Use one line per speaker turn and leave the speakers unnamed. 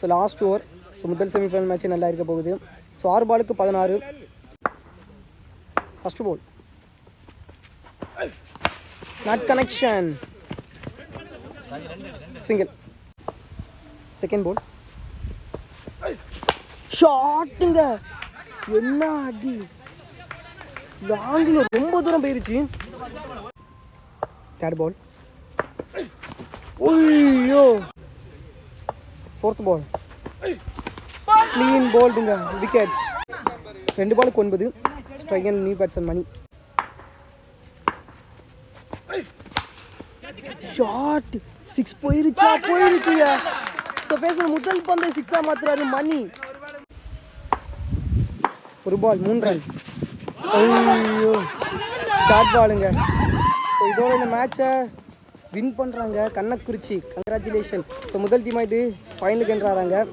So last over. So முதல் semifinal match நல்லா இருக்க போகுது. ஸோ 6 பாலுக்கு 16. First ball not connection, single. Second ball ஷாட்டுங்க, என்ன அடி, லாங்கில் ரொம்ப தூரம் போயிருச்சு. தேர்ட் பால், ஐயோ. ஃபோர்த் பால் க்ளீன் போல்டுங்க, விக்கெட். 2 பாலுக்கு 9. Strike and new batsman Mani. Shot 6 போயிருச்சுங்க. ஸோ பேசுகிற முதல் பந்தை 6-ஆ மாத்துறாரு மணி. ஒரு பால் 3 ரன். ஐயோ, ஷார்ட் பாலுங்க. ஸோ இதோட இந்த மேட்சை வின் பண்ணுறாங்க கண்ணக்குறிச்சி. கங்க்ராச்சுலேஷன். ஸோ முதல் டீம் ஆகிட்டு ஃபைனலுக்கு என்றாங்க.